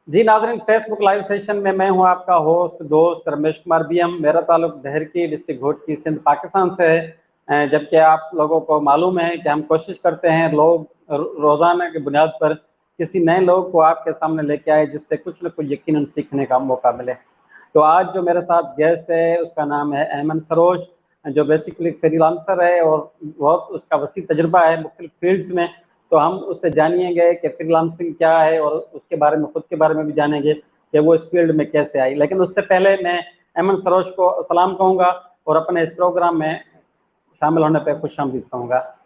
जी नाज़रीन, Facebook live session में मैं हूं आपका होस्ट दोस्त रमेश कुमार बीएम। मेरा ताल्लुक डहरकी डिस्ट्रिक्ट घोटकी सिंध पाकिस्तान से है। जबकि आप लोगों को मालूम है कि हम कोशिश करते हैं लोग रोज़ाना की बुनियाद पर किसी नए लोग को आपके सामने लेके आए जिससे कुछ न कुछ यकीनन सीखने का मौका मिले। तो आज जो मेरे साथ गेस्ट है उसका नाम है अहमद सरोश, जो बेसिकली फ्रीलांसर है और बहुत उसका वसी तजुर्बा है मुख्तलिफ फील्ड्स में। तो हम उससे जानिएंगे कि फ्रीलांसिंग क्या है और उसके बारे में, खुद के बारे में भी जानेंगे कि वो इस फील्ड में कैसे आई। लेकिन उससे पहले मैं अहमद सरोश को सलाम कहूँगा और अपने इस प्रोग्राम में शामिल होने पर खुशामदीद कहूँगा।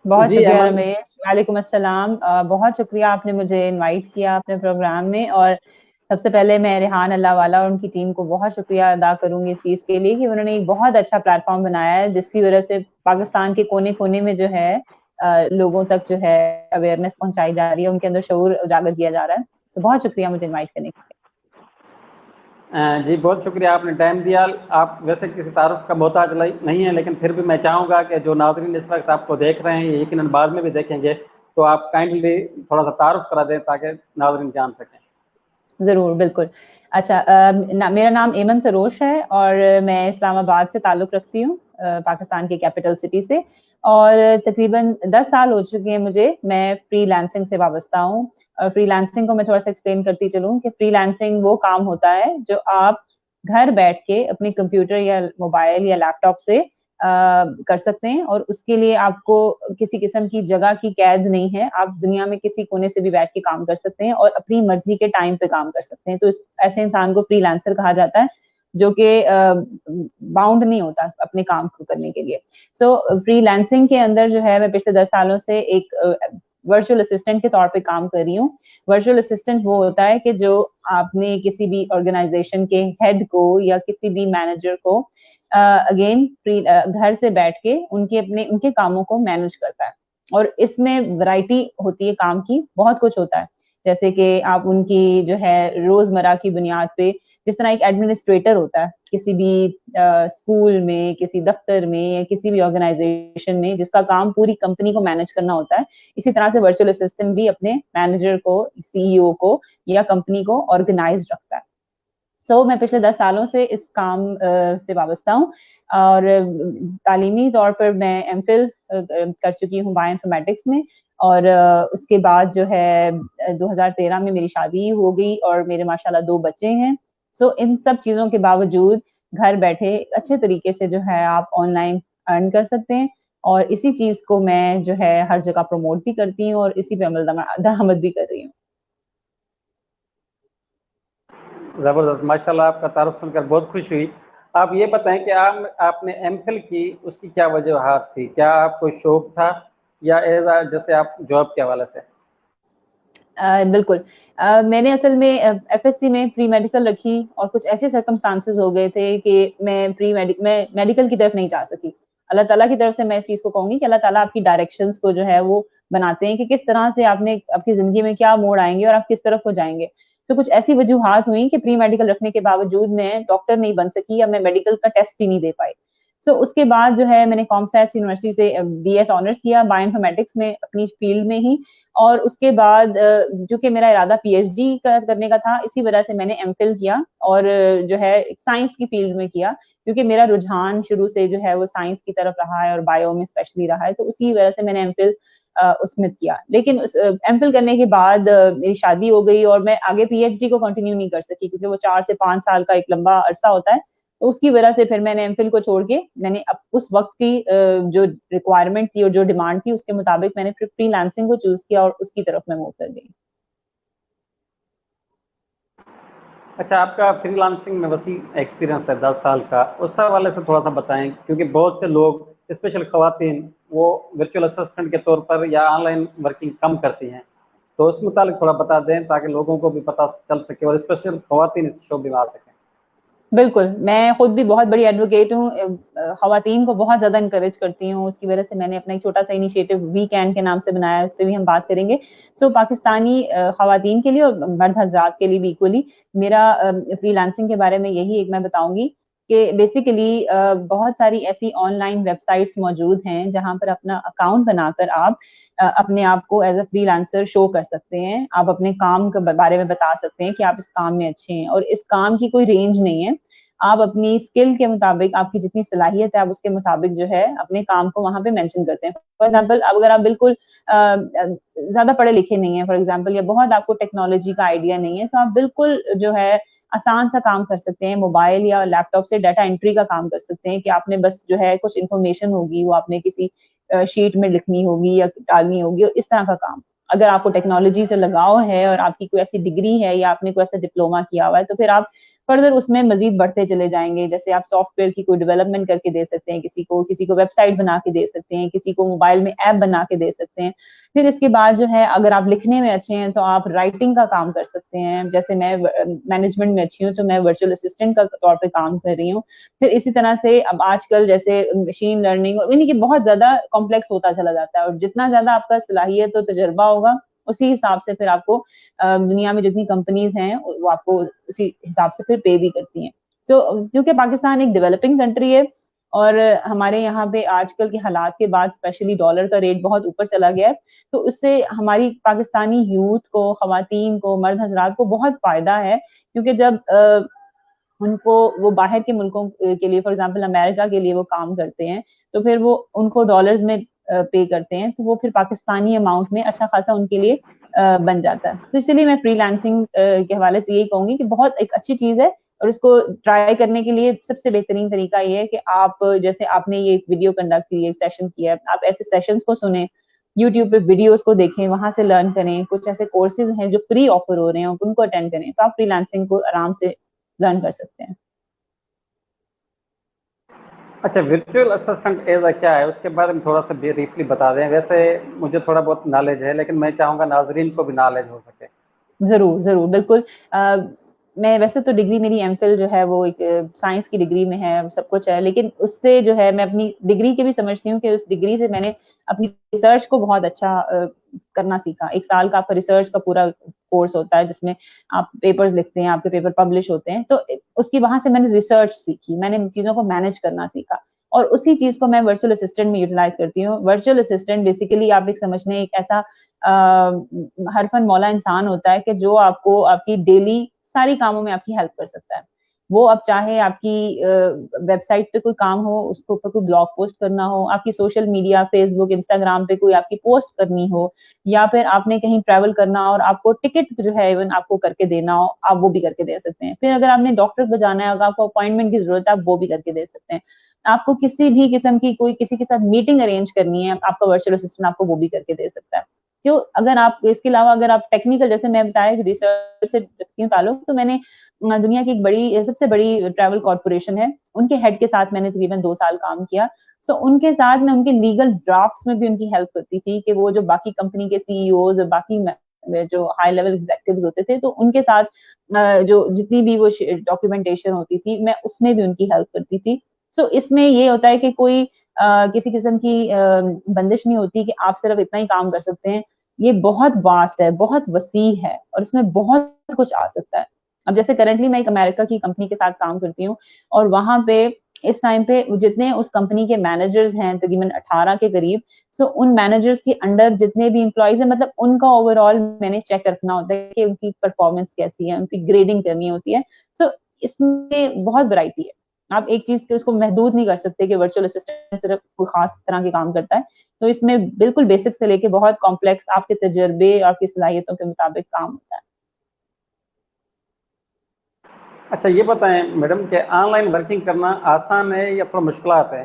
बहुत जी शुक्रिया अहमद। रमेश, वालेकुम अस्सलाम। बहुत शुक्रिया आपने मुझे इनवाइट किया अपने प्रोग्राम में। और सबसे पहले मैं रेहान अल्लाह वाला और उनकी टीम को बहुत शुक्रिया अदा करूंगी इस चीज़ के लिए कि उन्होंने एक बहुत अच्छा प्लेटफॉर्म बनाया है जिसकी वजह से पाकिस्तान के कोने-कोने में जो है लोगों तक जो है अवेयरनेस पहुंचाई जा रही है, उनके अंदर शऊर उजागर किया जा रहा है। तो बहुत शुक्रिया मुझे इनवाइट करने के लिए। जी बहुत शुक्रिया, आपने टाइम दिया। आप वैसे किसी तारुफ का मोहताज नहीं है, लेकिन फिर भी मैं चाहूँगा कि जो नाज़रीन इस वक्त आपको देख रहे हैं, ये यकीनन बाद में भी देखेंगे, तो आप काइंडली थोड़ा सा तारुफ करा दें ताकि नाज़रीन जान सकें। ज़रूर, बिल्कुल। अच्छा, मेरा नाम एमन सरोश है और मैं इस्लामाबाद से ताल्लुक़ रखती हूँ, पाकिस्तान की कैपिटल सिटी से। और तकरीबन 10 साल हो चुके हैं मुझे, मैं फ्रीलांसिंग से वाबस्ता हूँ। और फ्रीलांसिंग को मैं थोड़ा-सा एक्सप्लेन करती चलूँ कि फ्रीलांसिंग वो काम होता है जो आप घर बैठ के अपने कंप्यूटर या मोबाइल या लैपटॉप से कर सकते हैं, और उसके लिए आपको किसी किस्म की जगह की कैद नहीं है। आप दुनिया में किसी कोने से भी बैठ के काम कर सकते हैं और अपनी मर्ज़ी के टाइम पे काम कर सकते हैं। तो ऐसे इंसान को फ्रीलांसर कहा जाता है जो कि बाउंड नहीं होता अपने काम को करने के लिए। सो फ्रीलांसिंग के अंदर जो है मैं पिछले 10 सालों से एक वर्चुअल असिस्टेंट के तौर पे काम कर रही हूँ। वर्चुअल असिस्टेंट वो होता है कि जो आपने किसी भी ऑर्गेनाइजेशन के हेड को या किसी भी मैनेजर को अगेन घर से बैठ के उनके कामों को मैनेज करता है। और इसमें वैरायटी होती है काम की, बहुत कुछ होता है। जैसे कि आप उनकी जो है रोज़मर्रा की बुनियाद पे, जिस तरह एक एडमिनिस्ट्रेटर होता है किसी भी स्कूल में, किसी दफ्तर में या किसी भी ऑर्गेनाइजेशन में जिसका काम पूरी कंपनी को मैनेज करना होता है, इसी तरह से वर्चुअल असिस्टेंट भी अपने मैनेजर को, सीईओ को या कंपनी को ऑर्गेनाइज्ड रखता है। मैं पिछले 10 सालों से इस काम से वाबस्ता हूँ और तालीमी तौर पर मैं एमफिल कर चुकी हूँ बायोइन्फॉर्मेटिक्स में। और उसके बाद जो है 2013 में मेरी शादी हो गई और मेरे माशाल्लाह 2 बच्चे हैं। इन सब चीज़ों के बावजूद घर बैठे अच्छे तरीके से जो है आप ऑनलाइन अर्न कर सकते हैं, और इसी चीज़ को मैं जो है हर जगह प्रमोट भी करती हूँ और इसी पे अमल दरामद भी कर रही हूँ। ज़बरदस्त, माशाल्लाह, आपका तारुफ सुनकर बहुत खुश हुई। आप ये बताएं कि आपने एमफिल की, उसकी क्या वजूहात थी? क्या आपको शौक था या जैसे आप जॉब के हवाले से? बिल्कुल। मैंने असल में एफएससी में प्री मेडिकल रखी और कुछ ऐसे सर्कमस्टांसेस हो गए थे कि मैं मेडिकल की तरफ नहीं जा सकी। अल्लाह ताला की तरफ से मैं इस चीज़ को कहूँगी कि अल्लाह ताला आपकी डायरेक्शंस को जो है वो बनाते हैं कि किस तरह से आपकी ज़िंदगी में क्या मोड़ आएँगे और आप किस तरफ को जाएँगे। कुछ ऐसी वजूहात हुई कि प्री मेडिकल रखने के बावजूद मैं डॉक्टर नहीं बन सकी या मैं मेडिकल का टेस्ट भी नहीं दे पाई। उसके बाद जो है मैंने कॉमसैट्स यूनिवर्सिटी से बीएस ऑनर्स किया बायोइन्फॉर्मेटिक्स में अपनी फील्ड में ही। और उसके बाद चूँकि मेरा इरादा पीएचडी करने का था, इसी वजह से मैंने एमफिल किया और जो है साइंस की फील्ड में किया, क्योंकि मेरा रुझान शुरू से जो है वो साइंस की तरफ रहा है और बायो में स्पेशली रहा है, तो उसी वजह से मैंने एमफिल उसमें किया। लेकिन एमफिल करने के बाद मेरी शादी हो गई और मैं आगे पीएचडी को कंटिन्यू नहीं कर सकी, क्योंकि वो 4 से 5 साल का एक लंबा अरसा होता है। तो उसकी वजह से फिर मैंने एमफिल को छोड़ के मैंने उस वक़्त की जो रिक्वायरमेंट थी और जो डिमांड थी उसके मुताबिक मैंने फिर फ्रीलांसिंग को चूज़ किया और उसकी तरफ मैं मूव कर गई। अच्छा, आपका फ्रीलांसिंग में वसी एक्सपीरियंस है 10 साल का, उस हवाले से थोड़ा-सा बताएँ, क्योंकि बहुत से लोग स्पेशल ख़वातीन वो वर्चुअल असिस्टेंट के तौर पर या ऑनलाइन वर्किंग कम करती हैं। तो उस मुतालिक थोड़ा बता दें ताकि लोगों को भी पता चल सके और स्पेशल ख़वातीन इस शोबे में आ सकें। बिल्कुल, मैं खुद भी बहुत बड़ी एडवोकेट हूँ, ख़वातीन को बहुत ज़्यादा एनकरेज करती हूँ, उसकी वजह से मैंने अपना एक छोटा-सा इनिशिएटिव वी कैन के नाम से बनाया है, उस पे भी हम बात करेंगे। पाकिस्तानी ख़वातीन के लिए और मर्द हज़रात के लिए भी इक्वली मेरा फ्रीलांसिंग के बारे में यही एक मैं बताऊँगी कि बेसिकली बहुत सारी ऐसी ऑनलाइन वेबसाइट्स मौजूद हैं जहां पर अपना अकाउंट बनाकर आप अपने आप को एज अ फ्रीलांसर शो कर सकते हैं। आप अपने काम के बारे में बता सकते हैं कि आप इस काम में अच्छे हैं, और इस काम की कोई रेंज नहीं है। आप अपनी स्किल के मुताबिक, आपकी जितनी सलाहियत है, आप उसके मुताबिक जो है अपने काम को वहां पे मेंशन करते हैं। फॉर एग्जांपल, अब अगर आप बिल्कुल ज्यादा पढ़े लिखे नहीं है फॉर एग्जांपल, या बहुत आपको टेक्नोलॉजी का आइडिया नहीं है, तो आप बिल्कुल जो है आसान सा काम कर सकते हैं। मोबाइल या लैपटॉप से डाटा एंट्री का काम कर सकते हैं कि आपने बस जो है कुछ इन्फॉर्मेशन होगी, वो आपने किसी शीट में लिखनी होगी या डालनी होगी, इस तरह का काम। अगर आपको टेक्नोलॉजी से लगाव है और आपकी कोई ऐसी डिग्री है या आपने कोई ऐसा डिप्लोमा किया हुआ है, तो फिर आप फर्दर उसमें मजीद बढ़ते चले जाएंगे। जैसे आप सॉफ्टवेयर की कोई डेवलपमेंट करके दे सकते हैं किसी को वेबसाइट बना के दे सकते हैं, किसी को मोबाइल में ऐप बना के दे सकते हैं। फिर इसके बाद जो है, अगर आप लिखने में अच्छे हैं तो आप राइटिंग का काम कर सकते हैं। जैसे मैं मैनेजमेंट में अच्छी हूँ, तो मैं वर्चुअल असिस्टेंट का तौर पे काम कर रही हूँ। फिर इसी तरह से अब आजकल जैसे मशीन लर्निंग, और यानी कि बहुत ज्यादा कॉम्प्लेक्स होता चला जाता है, और जितना ज्यादा आपका सलाहियत और तजर्बा होगा, उसी हिसाब से फिर आपको दुनिया में जितनी कंपनीज हैं वो आपको उसी हिसाब से फिर पे भी करती हैं। सो क्योंकि पाकिस्तान एक डेवलपिंग कंट्री है, और हमारे यहाँ पे आजकल के हालात के बाद स्पेशली डॉलर का रेट बहुत ऊपर चला गया है, तो उससे हमारी पाकिस्तानी यूथ को, खवातीन को, मर्द हजरात को बहुत फायदा है। क्योंकि जब उनको वो बाहर के मुल्कों के लिए, फॉर एग्जांपल अमेरिका के लिए वो काम करते हैं, तो फिर वो उनको डॉलर्स में पे करते हैं, तो वो फिर पाकिस्तानी अमाउंट में अच्छा खासा उनके लिए बन जाता है। तो इसीलिए मैं फ्रीलांसिंग के हवाले से यही कहूंगी कि बहुत एक अच्छी चीज है, और इसको ट्राई करने के लिए सबसे बेहतरीन तरीका ये है कि आप, जैसे आपने ये एक वीडियो कंडक्ट की, एक सेशन किया है, आप ऐसे सेशंस को सुने, यूट्यूब पे वीडियोस को देखें, वहां से लर्न करें। कुछ ऐसे कोर्सेज हैं जो फ्री ऑफर हो रहे हैं, उनको अटेंड करें, तो आप फ्रीलांसिंग को आराम से लर्न कर सकते हैं। अच्छा, वर्चुअल असिस्टेंट एज क्या है, उसके बारे में थोड़ा सा ब्रीफली बता दें। वैसे मुझे थोड़ा बहुत नॉलेज है, लेकिन मैं चाहूंगा नाजरीन को भी नॉलेज हो सके। जरूर जरूर, बिल्कुल। मैं वैसे तो डिग्री, मेरी एमफिल जो है वो एक साइंस की डिग्री में है, सब कुछ है, लेकिन उससे जो है मैं अपनी डिग्री के भी समझती हूँ कि उस डिग्री से मैंने अपनी रिसर्च को बहुत अच्छा करना सीखा। 1 साल का आपका रिसर्च का पूरा कोर्स होता है, जिसमें आप पेपर्स लिखते हैं, आपके पेपर पब्लिश होते हैं, तो उसकी वहां से मैंने रिसर्च सीखी, मैंने चीजों को मैनेज करना सीखा, और उसी चीज को मैं वर्चुअल असिस्टेंट में यूटिलाइज करती हूँ। वर्चुअल असिस्टेंट बेसिकली आप एक समझने, एक ऐसा हरफन मौला इंसान होता है कि जो आपको आपकी डेली सारी कामों में आपकी हेल्प कर सकता है। वो अब चाहे आपकी वेबसाइट पे कोई काम हो, उसके ऊपर कोई ब्लॉग पोस्ट करना हो, आपकी सोशल मीडिया फेसबुक इंस्टाग्राम पे कोई आपकी पोस्ट करनी हो, या फिर आपने कहीं ट्रैवल करना हो और आपको टिकट जो है इवन आपको करके देना हो, आप वो भी करके दे सकते हैं। फिर अगर आपने डॉक्टर को जाना है, अगर आपको अपॉइंटमेंट की जरूरत है, आप वो भी करके दे सकते हैं। आपको किसी भी किस्म की कोई किसी के साथ मीटिंग अरेंज करनी है, आपका वर्चुअल असिस्टेंट आपको वो भी करके दे सकता है। तो अगर आप इसके अलावा, अगर आप टेक्निकल, जैसे मैं बताया कि रिसर्च से रखती हूँ ताल्लुक, तो मैंने दुनिया की एक बड़ी, सबसे बड़ी ट्रैवल कॉर्पोरेशन है, उनके हेड के साथ मैंने तकरीबन 2 साल काम किया। सो उनके साथ मैं उनके लीगल ड्राफ्ट्स में भी उनकी हेल्प करती थी, कि वो जो बाकी कंपनी के सीईओज और बाकी जो हाई लेवल एग्जीक्यूटिव्स होते थे, तो उनके साथ जो जितनी भी वो डॉक्यूमेंटेशन होती थी, मैं उसमें भी उनकी हेल्प करती थी। सो इसमें ये होता है कि कोई किसी किस्म की बंदिश नहीं होती कि आप सिर्फ इतना ही काम कर सकते हैं। ये बहुत वास्ट है, बहुत वसी है, और इसमें बहुत कुछ आ सकता है। अब जैसे करंटली मैं एक अमेरिका की कंपनी के साथ काम करती हूँ, और वहां पे इस टाइम पे जितने उस कंपनी के मैनेजर्स हैं तकरीबन 18 के करीब, सो उन मैनेजर्स के अंडर जितने भी एम्प्लॉइज हैं, मतलब उनका ओवरऑल मैंने चेक रखना होता है कि उनकी परफॉर्मेंस कैसी है, उनकी ग्रेडिंग करनी होती है। सो इसमें बहुत वैरायटी है। आप एक चीज के उसको महदूद नहीं कर सकते कि वर्चुअल असिस्टेंट सिर्फ कोई खास तरह के काम करता है। तो इसमें बिल्कुल बेसिक से लेके बहुत कॉम्प्लेक्स आपके तजर्बे और आपकी सलाहियतों के मुताबिक काम होता है। अच्छा, ये बताएं मैडम कि ऑनलाइन वर्किंग करना आसान है या थोड़ा मुश्किलात है?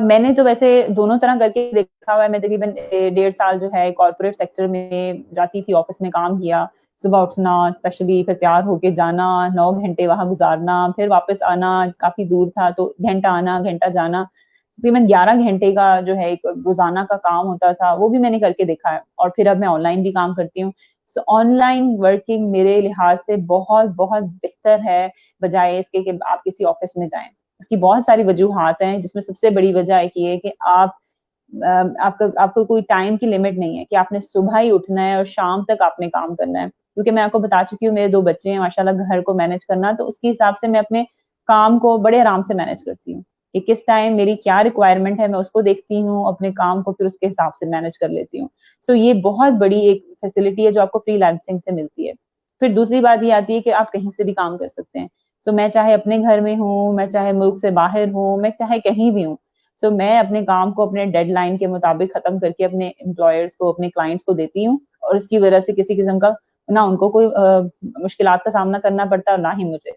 मैंने तो वैसे दोनों तरह करके देखा हुआ है। मैं तकरीबन 1.5 साल जो है कॉर्पोरेट सेक्टर में जाती थी, ऑफिस में काम किया। सुबह उठना, स्पेशली फिर तैयार होके जाना, 9 घंटे वहां गुजारना, फिर वापस आना, काफी दूर था तो घंटा आना घंटा जाना, तकरीबन 11 घंटे का जो है एक रोजाना का काम होता था, वो भी मैंने करके देखा है। और फिर अब मैं ऑनलाइन भी काम करती हूँ। सो ऑनलाइन वर्किंग मेरे लिहाज से बहुत बहुत बेहतर है, बजाय इसके कि आप किसी ऑफिस में जाएं। उसकी बहुत सारी वजूहात हैं, जिसमें सबसे बड़ी वजह एक ये है कि आपका आपको कोई टाइम की लिमिट नहीं है कि आपने सुबह ही उठना है और शाम तक आपने काम करना है। क्योंकि मैं आपको बता चुकी हूँ, मेरे 2 बच्चे हैं माशाल्लाह, घर को मैनेज करना, तो उसके हिसाब से मैं अपने काम को बड़े आराम से मैनेज करती हूँ कि किस टाइम मेरी क्या रिक्वायरमेंट है, मैं उसको देखती हूँ, अपने काम को फिर उसके हिसाब से मैनेज कर लेती हूँ। सो ये बहुत बड़ी एक फैसिलिटी है जो आपको फ्रीलांसिंग से मिलती है। फिर दूसरी बात ये आती है कि आप कहीं से भी काम कर सकते हैं। सो मैं चाहे अपने घर में हूँ, मैं चाहे मुल्क से बाहर हूँ, मैं चाहे कहीं भी हूँ, सो मैं अपने काम को अपने डेडलाइन के मुताबिक खत्म करके अपने एम्प्लॉयर्स को, अपने क्लाइंट्स को देती हूँ, और इसकी वजह से किसी किस्म का ना उनको कोई मुश्किलात का सामना करना पड़ता है और ना ही मुझे।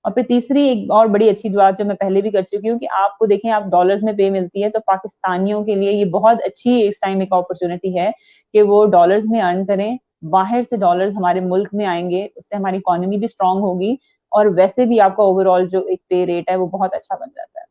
और फिर तीसरी एक और बड़ी अच्छी बात जो मैं पहले भी कर चुकी हूँ कि आपको देखें, आप डॉलर्स में पे मिलती है, तो पाकिस्तानियों के लिए ये बहुत अच्छी इस टाइम एक अपॉर्चुनिटी है कि वो डॉलर्स में अर्न करें। बाहर से डॉलर्स हमारे मुल्क में आएंगे, उससे हमारी इकोनॉमी भी स्ट्रांग होगी, और वैसे भी आपका ओवरऑल जो एक पे रेट है वो बहुत अच्छा बन जाता है।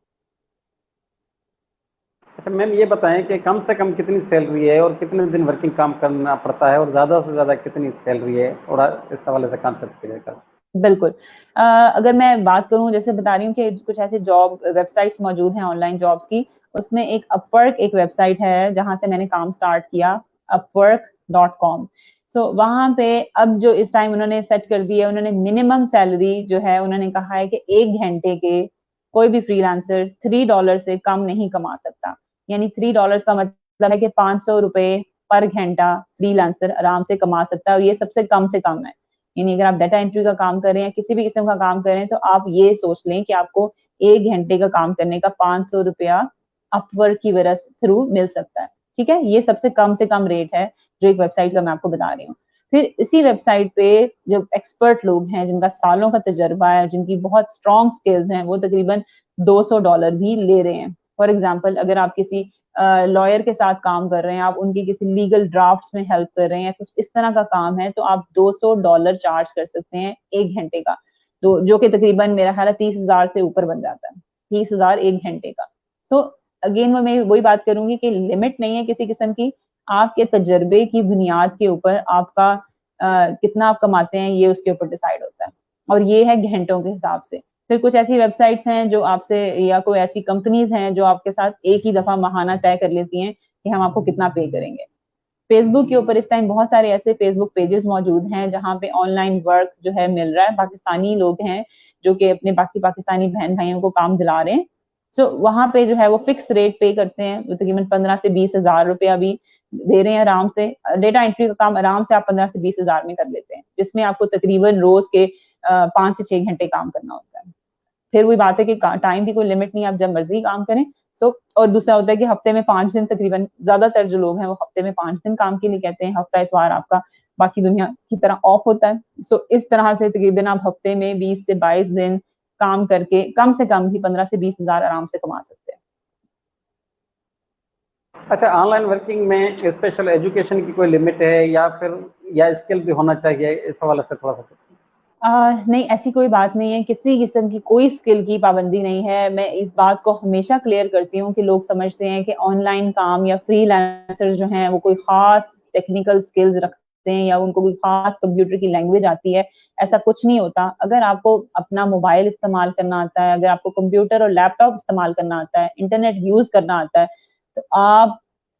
अच्छा मैम, ये बताएं कि कम से कम कितनी सैलरी है और कितने दिन वर्किंग काम करना पड़ता है, और ज़्यादा से ज़्यादा कितनी सैलरी है, थोड़ा इस हवाले से कॉन्सेप्ट क्लियर कर। बिल्कुल। अगर मैं बात करूँ, जैसे बता रही हूँ कि कुछ ऐसे जॉब वेबसाइट्स मौजूद हैं ऑनलाइन जॉब्स की, उसमें एक अपवर्क एक वेबसाइट है जहाँ से मैंने काम स्टार्ट किया, upwork.com। सो वहाँ पे अब जो इस टाइम उन्होंने सेट कर दिया है, उन्होंने मिनिमम सैलरी जो है उन्होंने कहा है कि 1 घंटे के कोई भी फ्रीलांसर $3 से कम नहीं कमा सकता। यानी $3 का मतलब है कि ₹500 पर घंटा फ्रीलांसर आराम से कमा सकता है, और ये सबसे कम से कम है। यानी अगर आप डाटा एंट्री का काम कर रहे हैं, किसी भी किस्म का काम कर रहे हैं, तो आप ये सोच लें कि आपको 1 घंटे का काम करने का ₹500 अपवर्क की वजह थ्रू मिल सकता है। ठीक है? ये सबसे कम से कम रेट है, जो एक वेबसाइट का मैं आपको बता रही हूँ। फिर इसी वेबसाइट पे जो एक्सपर्ट लोग हैं, जिनका सालों का तजुर्बा है, जिनकी बहुत स्ट्रॉन्ग स्किल्स हैं, वो तकरीबन $200 भी ले रहे हैं। फॉर एग्जाम्पल, अगर आप किसी लॉयर के साथ काम कर रहे हैं, आप उनकी किसी लीगल ड्राफ्ट्स में हेल्प कर रहे हैं, कुछ इस तरह का काम है, तो आप $200 चार्ज कर सकते हैं 1 घंटे का। तो जो कि तकरीबन मेरा ख्याल है 30,000 से ऊपर बन जाता है। 30,000 1 घंटे का। सो अगेन मैं वही बात करूंगी कि लिमिट नहीं है किसी किस्म की। आपके तजर्बे की बुनियाद के ऊपर आपका कितना आप कमाते हैं, ये उसके ऊपर डिसाइड होता है, और ये है घंटों के हिसाब से। फिर कुछ ऐसी वेबसाइट्स हैं जो आपसे, या कोई ऐसी कंपनीज हैं जो आपके साथ एक ही दफा माहाना तय कर लेती हैं कि हम आपको कितना पे करेंगे। फेसबुक के ऊपर इस टाइम बहुत सारे ऐसे फेसबुक पेजेस मौजूद हैं जहाँ पे ऑनलाइन वर्क जो है मिल रहा है, पाकिस्तानी लोग हैं जो कि अपने बाकी पाकिस्तानी बहन भाइयों को काम दिला रहे हैं। सो वहां पे जो है वो फिक्स रेट पे करते हैं, वो तकरीबन 15 से 20 हजार रुपया भी दे रहे हैं आराम से। डेटा एंट्री का काम आराम से आप 15 से 20 हजार में कर लेते हैं, जिसमें आपको तकरीबन रोज के 5 से 6 घंटे काम करना होता है। फिर वही बात है कि टाइम की कोई लिमिट नहीं, आप जब मर्जी काम करें। सो और दूसरा होता है कि हफ्ते में 5 दिन, तकरीबन ज्यादातर जो लोग हैं वो हफ्ते में 5 दिन काम के लिए कहते हैं। हफ्ता इतवार आपका बाकी दुनिया की तरह ऑफ होता है। सो इस तरह से तकरीबन आप हफ्ते में 20 से 22 दिन काम करके कम से कम भी 15 से 20 हजार आराम से कमा सकते हैं। अच्छा, ऑनलाइन वर्किंग में स्पेशल एजुकेशन की कोई लिमिट है या फिर या स्किल भी होना चाहिए, इस हवाले से थोड़ा सा? नहीं, ऐसी कोई बात नहीं है, किसी किस्म की कोई स्किल की पाबंदी नहीं है। मैं इस बात को हमेशा क्लियर करती हूँ कि लोग समझते हैं कि ऑनलाइन काम या फ्रीलांसर जो हैं वो कोई खास टेक्निकल स्किल्स रखते हैं या उनको कोई खास कंप्यूटर की लैंग्वेज आती है। ऐसा कुछ नहीं होता। अगर आपको अपना मोबाइल इस्तेमाल करना आता है, अगर आपको कंप्यूटर और लैपटॉप इस्तेमाल करना आता है, इंटरनेट यूज करना आता है, तो आप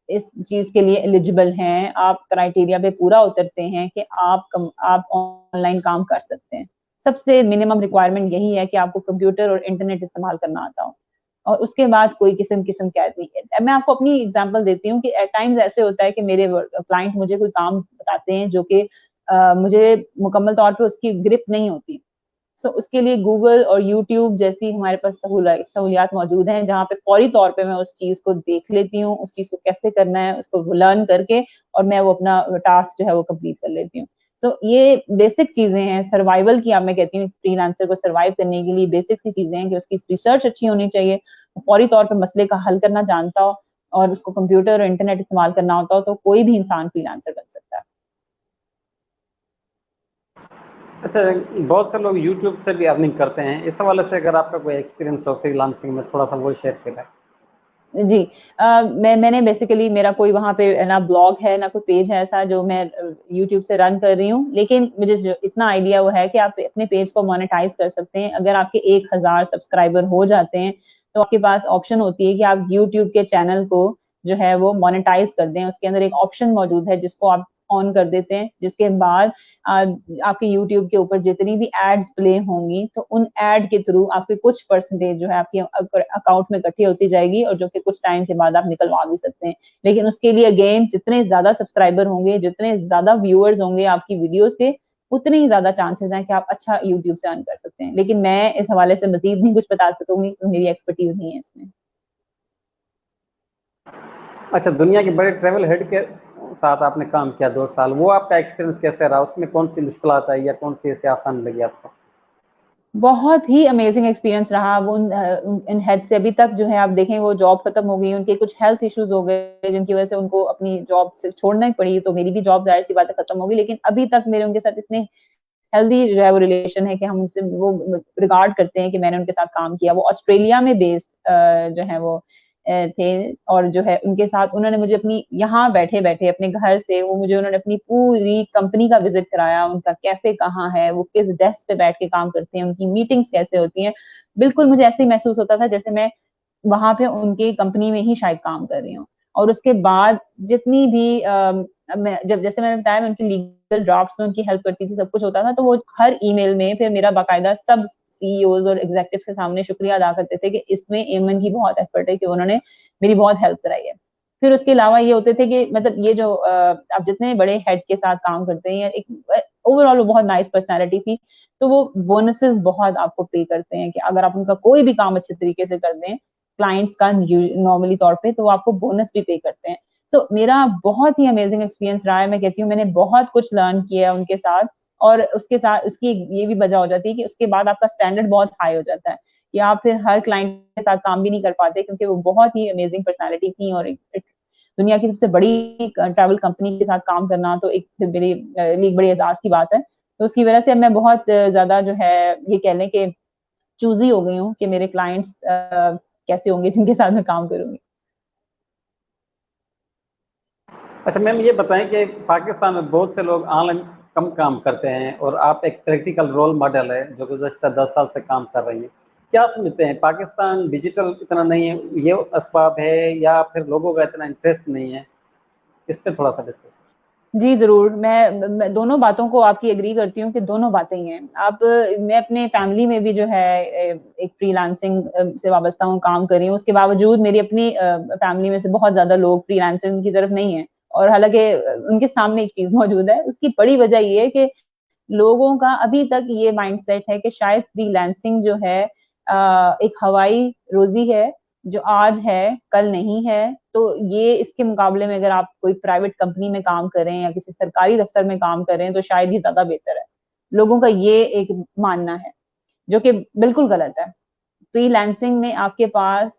इस चीज के लिए एलिजिबल हैं, आप क्राइटेरिया पे पूरा उतरते हैं कि आप ऑनलाइन काम कर सकते हैं। सबसे मिनिमम रिक्वायरमेंट यही है कि आपको कंप्यूटर और इंटरनेट इस्तेमाल करना आता हो, और उसके बाद कोई किस्म कैद नहीं है। मैं आपको अपनी एग्जांपल देती हूँ कि एट टाइम्स ऐसे होता है कि मेरे क्लाइंट मुझे कोई काम बताते हैं जो कि मुझे मुकम्मल तौर पे उसकी ग्रिप नहीं होती। सो उसके लिए गूगल और यूट्यूब जैसी हमारे पास सहूलियात मौजूद हैं, जहाँ पे फौरी तौर पे मैं उस चीज को देख लेती हूँ, उस चीज को कैसे करना है उसको लर्न करके, और मैं वो अपना टास्क जो है वो कंप्लीट कर लेती हूँ। सो ये बेसिक चीजें हैं सर्वाइवल की। अब मैं कहती हूँ फ्रीलांसर को सर्वाइव करने के लिए बेसिक सी चीजें हैं कि उसकी रिसर्च अच्छी होनी चाहिए, फौरी तौर पे मसले का हल करना जानता हो, और उसको कंप्यूटर और इंटरनेट इस्तेमाल करना होता हो, तो कोई भी इंसान फ्रीलांसर बन सकता है। अच्छा, बहुत से लोग यूट्यूब से भी अर्निंग करते हैं, इस हवाले से अगर आपका कोई एक्सपीरियंस हो फ्रीलांसिंग में, थोड़ा सा वो शेयर करें। जी। मैंने बेसिकली, मेरा कोई वहाँ पे ना ब्लॉग है ना कोई पेज है ऐसा जो मैं यूट्यूब से रन कर रही हूँ, लेकिन मुझे इतना आइडिया वो है कि आप अपने पेज को मोनेटाइज कर सकते हैं। अगर आपके 1000 सब्सक्राइबर हो जाते हैं तो आपके पास ऑप्शन होती है कि आप यूट्यूब के चैनल को जो है वो मोनेटाइज कर दें। उसके अंदर एक ऑप्शन मौजूद है जिसको आप ऑन कर देते हैं, जिसके बाद आपके यूट्यूब के ऊपर जितनी भी एड्स प्ले होंगी तो उन एड के थ्रू आपके कुछ परसेंटेज जो है आपके अकाउंट में इकट्ठी होती जाएगी, और जो कि कुछ टाइम के बाद आप निकलवा भी सकते हैं। लेकिन उसके लिए अगेन जितने ज्यादा सब्सक्राइबर होंगे, जितने ज्यादा व्यूअर्स होंगे आपकी वीडियोस के, उतने ही ज्यादा चांसेस हैं कि आप अच्छा यूट्यूब से अर्न कर सकते हैं। लेकिन मैं इस हवाले से मजीद नहीं कुछ बता सकूंगी, तो मेरी एक्सपर्टीज नहीं है इसमें। अच्छा, दुनिया के बड़े ट्रैवल हेड के साथ आपने काम किया 2 साल, वो आपका एक्सपीरियंस कैसे रहा? उसमें कौन सी मुश्किलात आई या कौन सी ऐसे आसान लगी आपको? बहुत ही अमेजिंग एक्सपीरियंस रहा। वो इन हेड से अभी तक जो है आप देखें वो जॉब खत्म हो गई, उनके कुछ हेल्थ इश्यूज हो गए जिनकी वजह से उनको अपनी जॉब से छोड़ना ही पड़ी, तो मेरी भी जॉब जाहिर सी बात है खत्म हो गई। लेकिन अभी तक मेरे उनके साथ इतने हेल्दी जो है वो रिलेशन है कि हम उनसे वो रिगार्ड करते हैं कि मैंने उनके साथ काम किया। वो ऑस्ट्रेलिया में बेस्ड जो है वो थे, और जो है उनके साथ उन्होंने मुझे अपनी यहाँ बैठे-बैठे अपने घर से वो मुझे उन्होंने अपनी पूरी कंपनी का विज़िट कराया, उनका कैफ़े कहाँ है, वो किस डेस्क पे बैठ के काम करते हैं, उनकी मीटिंग्स कैसे होती हैं। बिल्कुल मुझे ऐसे ही महसूस होता था जैसे मैं वहाँ पे उनकी कंपनी में ही शायद काम कर रही हूँ। और उसके बाद जितनी भी मैं जब जैसे मैंने बताया मैं उनकी लीगल ड्राफ्ट्स में उनकी हेल्प करती थी, सब कुछ होता था, तो वो हर ईमेल में फिर मेरा बाकायदा सब सीईओज़ और एग्ज़ेक्टिव्स के सामने शुक्रिया अदा करते थे कि इसमें एमन की बहुत एफर्ट है कि उन्होंने मेरी बहुत हेल्प कराई है। फिर उसके अलावा ये होते थे कि मतलब ये जो आप जितने बड़े हेड के साथ काम करते हैं, एक ओवरऑल वो बहुत नाइस पर्सनैलिटी थी, तो वो बोनसेस बहुत आपको पे करते हैं कि अगर आप उनका कोई भी काम अच्छे तरीके से कर दें, क्लाइंट्स का नॉर्मली तौर पे, तो वो आपको बोनस भी पे करते हैं। सो मेरा बहुत ही अमेजिंग एक्सपीरियंस रहा है। मैं कहती हूँ मैंने बहुत कुछ लर्न किया है उनके साथ, और उसके साथ उसकी ये भी वजह हो जाती है कि उसके बाद आपका स्टैंडर्ड बहुत हाई हो जाता है कि आप फिर हर क्लाइंट के साथ काम भी नहीं कर पाते, क्योंकि वो बहुत ही अमेजिंग पर्सनैलिटी थी। और एक दुनिया की सबसे बड़ी ट्रैवल कंपनी के साथ काम करना तो एक फिर मेरे लिए एक बड़ी एजाज की बात है। तो उसकी वजह से मैं बहुत ज्यादा जो है ये कह लें कि चूजी हो गई हूँ कि मेरे क्लाइंट्स कैसे होंगे जिनके साथ मैं काम करूंगी। अच्छा मैम, ये बताएं कि पाकिस्तान में बहुत से लोग ऑनलाइन कम काम करते हैं और आप एक प्रैक्टिकल रोल मॉडल है जो गुज़श्ता 10 साल से काम कर रही हैं। क्या समझते हैं, पाकिस्तान डिजिटल इतना नहीं है, ये असबाब है या फिर लोगों का इतना इंटरेस्ट नहीं है? इस पे थोड़ा सा डिस्कस। जी, ज़रूर। मैं दोनों बातों को आपकी एग्री करती हूँ कि दोनों बातें ही हैं। आप मैं अपने फैमिली में भी जो है एक फ्रीलांसिंग से वाबस्ता हूँ, काम कर रही हूँ। उसके बावजूद मेरी अपनी फैमिली में से बहुत ज़्यादा लोग फ्रीलांसिंग की तरफ नहीं हैं, और हालाँकि उनके सामने एक चीज़ मौजूद है। उसकी बड़ी वजह ये है कि लोगों का अभी तक ये माइंडसेट है कि शायद फ्रीलांसिंग जो है एक हवाई रोज़ी है, जो आज है, कल नहीं है। तो ये इसके मुकाबले में अगर आप कोई प्राइवेट कंपनी में काम कर रहे हैं या किसी सरकारी दफ्तर में काम कर रहे हैं, तो शायद ये ज़्यादा बेहतर है। लोगों का ये एक मानना है, जो कि बिल्कुल गलत है। फ्रीलांसिंग में आपके पास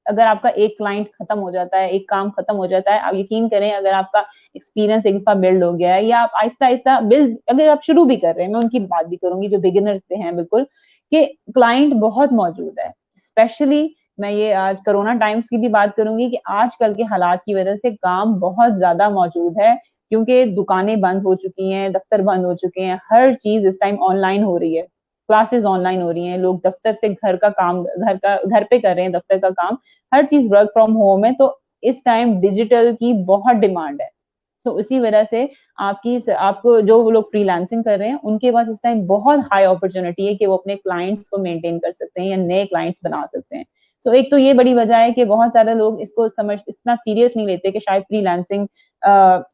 अगर आपका एक क्लाइंट खत्म हो जाता है, एक काम खत्म हो जाता है, आप यकीन करें अगर आपका एक्सपीरियंस एक दफ़ा बिल्ड हो गया है या आप आहिस्ता-आहिस्ता बिल्ड अगर आप शुरू भी कर रहे हैं, मैं उनकी बात भी करूँगी जो बिगिनर्स पे हैं बिल्कुल, कि क्लाइंट बहुत मौजूद है। स्पेशली मैं ये आज कोरोना टाइम्स की भी बात करूँगी कि आजकल के हालात की वजह से काम बहुत ज़्यादा मौजूद है, क्योंकि दुकानें बंद हो चुकी हैं, दफ्तर बंद हो चुके हैं, हर चीज़ इस टाइम ऑनलाइन हो रही है। क्लासेस ऑनलाइन हो रही हैं, लोग दफ्तर से घर का काम घर पे कर रहे हैं दफ्तर का काम, हर चीज़ वर्क फ्रॉम होम है, तो इस टाइम डिजिटल की बहुत डिमांड है। सो इसी वजह से आपको जो वो लोग फ्रीलांसिंग कर रहे हैं, उनके पास इस टाइम बहुत हाई अपॉर्च्युनिटी है कि वो अपने क्लाइंट्स को मेंटेन कर सकते हैं या नए क्लाइंट्स बना सकते हैं। सो एक तो ये बड़ी वजह है कि बहुत सारे लोग इसको इतना सीरियस नहीं लेते कि शायद फ्रीलांसिंग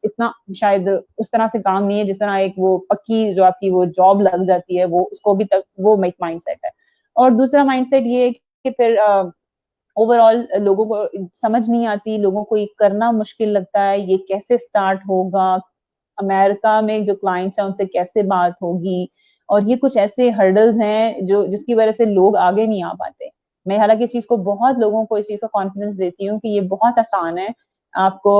इतना शायद उस तरह से काम नहीं है जिस तरह एक वो पक्की जो आपकी वो जॉब लग जाती है, वो उसको अभी तक वो एक माइंडसेट है। और दूसरा माइंडसेट ये है कि फिर ओवरऑल लोगों को समझ नहीं आती, लोगों को ये करना मुश्किल लगता है, ये कैसे स्टार्ट होगा, अमेरिका में जो क्लाइंट्स हैं उनसे कैसे बात होगी, और ये कुछ ऐसे हर्डल्स हैं जो जिसकी वजह से लोग आगे नहीं आ पाते। मैं हालाँकि इस चीज़ को बहुत लोगों को इस चीज़ का कॉन्फिडेंस देती हूँ कि ये बहुत आसान है। आपको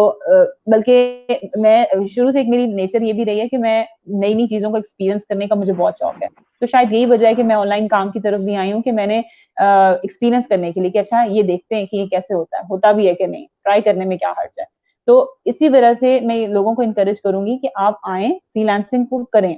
बल्कि मैं शुरू से एक मेरी नेचर ये भी रही है कि मैं नई-नई चीज़ों को एक्सपीरियंस करने का मुझे बहुत शौक है। तो शायद यही वजह है कि मैं ऑनलाइन काम की तरफ भी आई हूँ कि मैंने एक्सपीरियंस करने के लिए कि अच्छा ये देखते हैं कि ये कैसे होता भी है कि नहीं, ट्राई करने में क्या हर्ज है। तो इसी वजह से मैं लोगों को एनकरेज करूँगी कि आप आएँ, फ्रीलांसिंग को करें।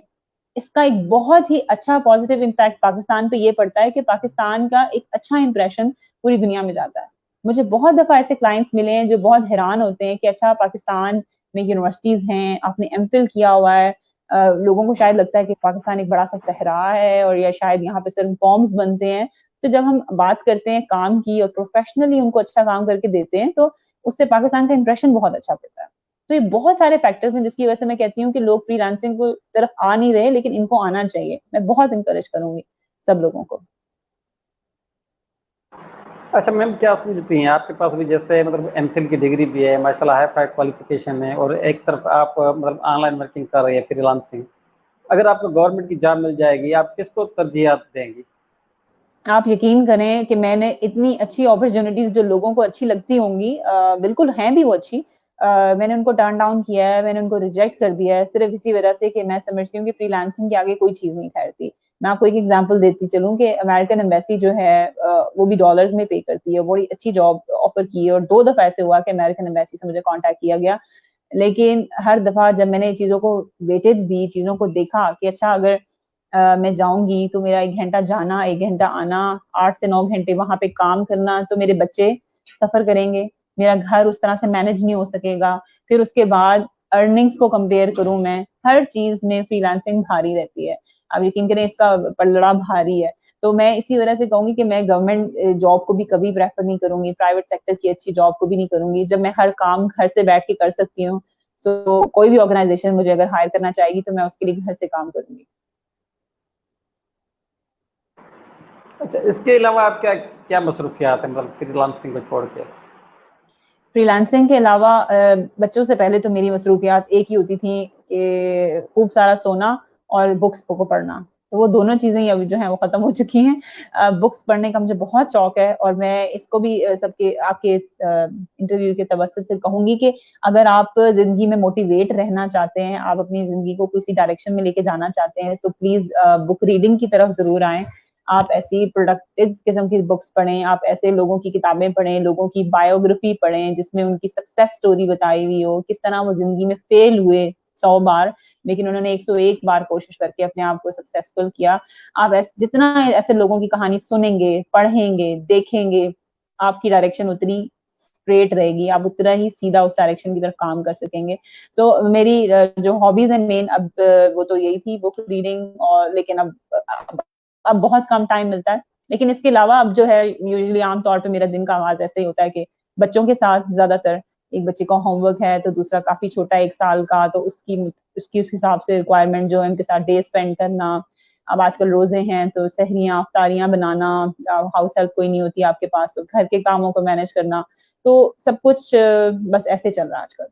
इसका एक बहुत ही अच्छा पॉजिटिव इम्पैक्ट पाकिस्तान पे ये पड़ता है कि पाकिस्तान का एक अच्छा इंप्रेशन पूरी दुनिया में जाता है। मुझे बहुत दफ़ा ऐसे क्लाइंट्स मिले हैं जो बहुत हैरान होते हैं कि अच्छा पाकिस्तान में यूनिवर्सिटीज हैं, आपने एमफिल किया हुआ है, लोगों को शायद लगता है कि पाकिस्तान एक बड़ा सा सहरा है और या शायद यहाँ पे सिर्फ बॉम्ब्स बनते हैं। तो जब हम बात करते हैं काम की और प्रोफेशनली उनको अच्छा काम करके देते हैं, तो उससे पाकिस्तान का इंप्रेशन बहुत अच्छा पड़ता है। तो ये बहुत सारे फैक्टर्स हैं जिसकी वजह से मैं कहती हूँ कि लोग फ्रीलांसिंग को तरफ आ नहीं रहे, लेकिन इनको आना चाहिए। मैं बहुत इंकरेज करूंगी सब लोगों को। अच्छा मैम, क्या समझती हैं, आपके पास भी जैसे मतलब एमफिल की डिग्री भी है, माशाल्लाह हाई फाई क्वालिफिकेशन है, और एक तरफ आप मतलब ऑनलाइन वर्किंग कर रही है, फ्रीलांसिंग, अगर आपको गवर्नमेंट की जॉब मिल जाएगी, आप किसको तरजीहात देंगी? आप यकीन करें कि मैंने इतनी अच्छी अपॉर्चुनिटीज जो लोगों को अच्छी लगती होंगी, बिल्कुल हैं भी वो अच्छी, मैंने उनको टर्न डाउन किया है, मैंने उनको रिजेक्ट कर दिया है, सिर्फ इसी वजह से कि मैं समझती हूँ कि फ्रीलांसिंग के आगे कोई चीज नहीं ठहरती। मैं आपको एक एग्जांपल देती चलूं कि अमेरिकन एम्बेसी जो है, वो भी डॉलर्स में पे करती है, बड़ी अच्छी जॉब ऑफर की है, और 2 दफा ऐसे हुआ कि अमेरिकन एम्बेसी से मुझे कांटेक्ट किया गया। लेकिन हर दफा जब मैंने चीजों को वेटेज दी, चीजों को देखा कि अच्छा अगर मैं जाऊंगी तो मेरा 1 घंटा जाना, 1 घंटा आना, 8 से 9 घंटे वहां पे काम करना, तो मेरे बच्चे सफर करेंगे, मेरा घर उस तरह से मैनेज नहीं हो सकेगा। फिर उसके बाद अर्निंग्स को कंपेयर करूं मैं, हर चीज में फ्रीलांसिंग भारी रहती है। आप यकीन करें इसका पलड़ा भारी है। तो मैं इसी वजह से कहूंगी कि मैं गवर्नमेंट जॉब को भी कभी प्रेफर नहीं करूंगी, प्राइवेट सेक्टर की अच्छी जॉब को भी नहीं करूंगी, जब मैं हर काम घर से बैठ के कर सकती हूँ। तो कोई भी ऑर्गेनाइजेशन मुझे अगर हायर करना चाहेगी तो मैं उसके लिए घर से काम करूंगी। अच्छा, इसके अलावा आप क्या क्या मसरूफियात हैं, मतलब फ्रीलांसिंग को छोड़ के? फ्रीलांसिंग के अलावा बच्चों से पहले तो मेरी मसरूफियात एक ही होती थी कि खूब सारा सोना और बुक्स को पढ़ना। तो वो दोनों चीजें ही अभी जो है वो खत्म हो चुकी हैं। बुक्स पढ़ने का मुझे बहुत शौक है, और मैं इसको भी सबके आपके इंटरव्यू के तवज्जुह से कहूंगी कि अगर आप जिंदगी में मोटिवेट रहना चाहते हैं, आप अपनी जिंदगी को किसी डायरेक्शन में लेके जाना चाहते हैं, तो प्लीज बुक रीडिंग की तरफ जरूर आए। आप ऐसी प्रोडक्टिव किस्म की बुक्स पढ़ें, आप ऐसे लोगों की किताबें पढ़ें, लोगों की बायोग्राफी पढ़ें जिसमें उनकी सक्सेस स्टोरी बताई हुई हो, किस तरह वो जिंदगी में फेल हुए 100 बार, लेकिन उन्होंने 101 बार कोशिश करके अपने आप को सक्सेसफुल किया। आप जितना ऐसे लोगों की कहानी सुनेंगे, पढ़ेंगे, देखेंगे, आपकी डायरेक्शन उतनी स्ट्रेट रहेगी, आप उतना ही सीधा उस डायरेक्शन की तरफ काम कर सकेंगे। मेरी जो हॉबीज एंड मेन अब वो तो यही थी, बुक रीडिंग, और लेकिन अब बहुत कम टाइम मिलता है। लेकिन इसके अलावा अब जो है यूजुअली आमतौर पे मेरा दिन का आगाज ऐसे ही होता है कि बच्चों के साथ ज्यादातर, एक बच्चे का होमवर्क है तो दूसरा काफी छोटा 1 साल का, तो उसकी उसकी उस हिसाब से रिक्वायरमेंट जो है उनके साथ डे स्पेंड करना। अब आजकल रोजे हैं तो सहरियां अफ्तारियां बनाना, हाउस हेल्प कोई नहीं होती आपके पास, तो घर के कामों को मैनेज करना, तो सब कुछ बस ऐसे चल रहा है आजकल।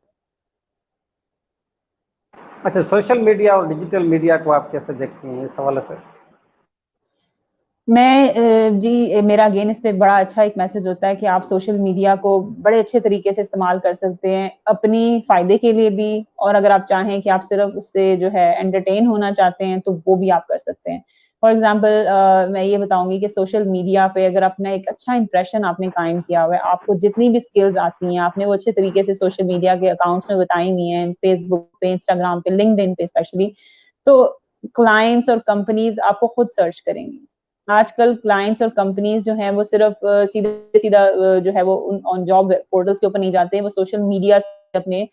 अच्छा, सोशल मीडिया और डिजिटल मीडिया को आप कैसे देखती हैं इस हवाले से? मैं जी मेरा अगेन इस पे बड़ा अच्छा एक मैसेज होता है कि आप सोशल मीडिया को बड़े अच्छे तरीके से इस्तेमाल कर सकते हैं अपनी फायदे के लिए भी, और अगर आप चाहें कि आप सिर्फ उससे जो है एंटरटेन होना चाहते हैं तो वो भी आप कर सकते हैं। फॉर एग्जाम्पल मैं ये बताऊंगी कि सोशल मीडिया पे अगर अपना एक अच्छा इंप्रेशन आपने कायम किया हुआ है, आपको जितनी भी स्किल्स आती हैं आपने वो अच्छे तरीके से सोशल मीडिया के अकाउंट्स में बताई हुई हैं, फेसबुक पे, इंस्टाग्राम पे, लिंक्डइन पे स्पेशली, तो क्लाइंट्स और कंपनीज आपको खुद सर्च करेंगी। आजकल क्लाइंट्स और कंपनीज जो हैं वो सिर्फ सीधे सीधा जो है वो ऑन जॉब पोर्टल्स के ऊपर नहीं जाते हैं, वो सोशल मीडिया से अपने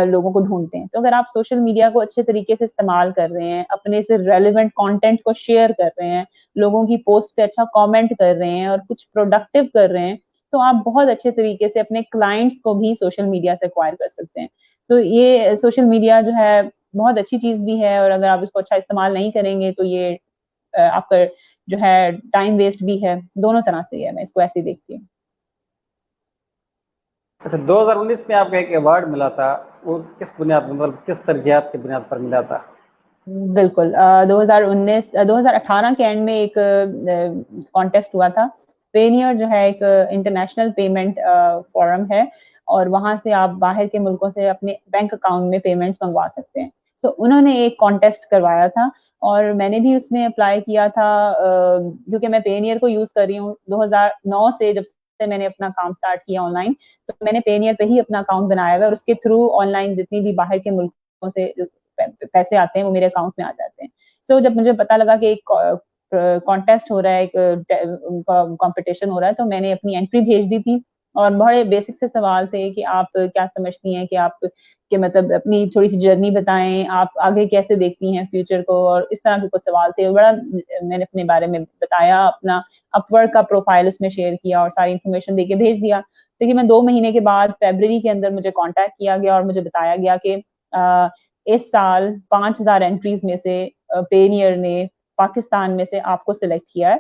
लोगों को ढूंढते हैं। तो अगर आप सोशल मीडिया को अच्छे तरीके से इस्तेमाल कर रहे हैं, अपने से रेलेवेंट कंटेंट को शेयर कर रहे हैं, लोगों की पोस्ट पे अच्छा कमेंट कर रहे हैं और कुछ प्रोडक्टिव कर रहे हैं, तो आप बहुत अच्छे तरीके से अपने क्लाइंट्स को भी सोशल मीडिया से एक्वायर कर सकते हैं। तो ये सोशल मीडिया जो है बहुत अच्छी चीज भी है, और अगर आप इसको अच्छा इस्तेमाल नहीं करेंगे तो ये आपका जो है टाइम वेस्ट भी है, दोनों तरह से है, मैं इसको ऐसे ही देखती हूँ। अच्छा, 2019 में आपको एक अवार्ड मिला था, वो किस बुनियाद पर, मतलब किस तरजीहात की बुनियाद पर मिला था? बिल्कुल 2018 के एंड में एक कॉन्टेस्ट हुआ था। पेनियर जो है एक इंटरनेशनल पेमेंट फोरम है, और वहां से आप बाहर के मुल्कों से अपने बैंक अकाउंट में पेमेंट्स मंगवा सकते हैं। सो उन्होंने एक कॉन्टेस्ट करवाया था, और मैंने भी उसमें अप्लाई किया था, क्योंकि मैं पेनियर को यूज कर रही हूँ 2009 से, जब से मैंने अपना काम स्टार्ट किया ऑनलाइन, तो मैंने पेनियर पे ही अपना अकाउंट बनाया हुआ है, और उसके थ्रू ऑनलाइन जितनी भी बाहर के मुल्कों से पैसे आते हैं वो मेरे अकाउंट में आ जाते हैं। जब मुझे पता लगा कि एक कॉन्टेस्ट हो रहा है, एक कंपटीशन हो रहा है, तो मैंने अपनी एंट्री भेज दी थी, और बड़े बेसिक से सवाल थे कि आप क्या समझती हैं कि आप कि मतलब अपनी थोड़ी-सी जर्नी बताएँ, आप आगे कैसे देखती हैं फ्यूचर को, और इस तरह के कुछ सवाल थे। बड़ा मैंने अपने बारे में बताया, अपना अपवर्क का प्रोफाइल उसमें शेयर किया और सारी इन्फॉर्मेशन देके भेज दिया। देखिए मैं 2 महीने के बाद फ़रवरी के अंदर मुझे कॉन्टैक्ट किया गया और मुझे बताया गया कि इस साल 5000 एंट्रीज़ में से पेनियर ने पाकिस्तान में से आपको सिलेक्ट किया है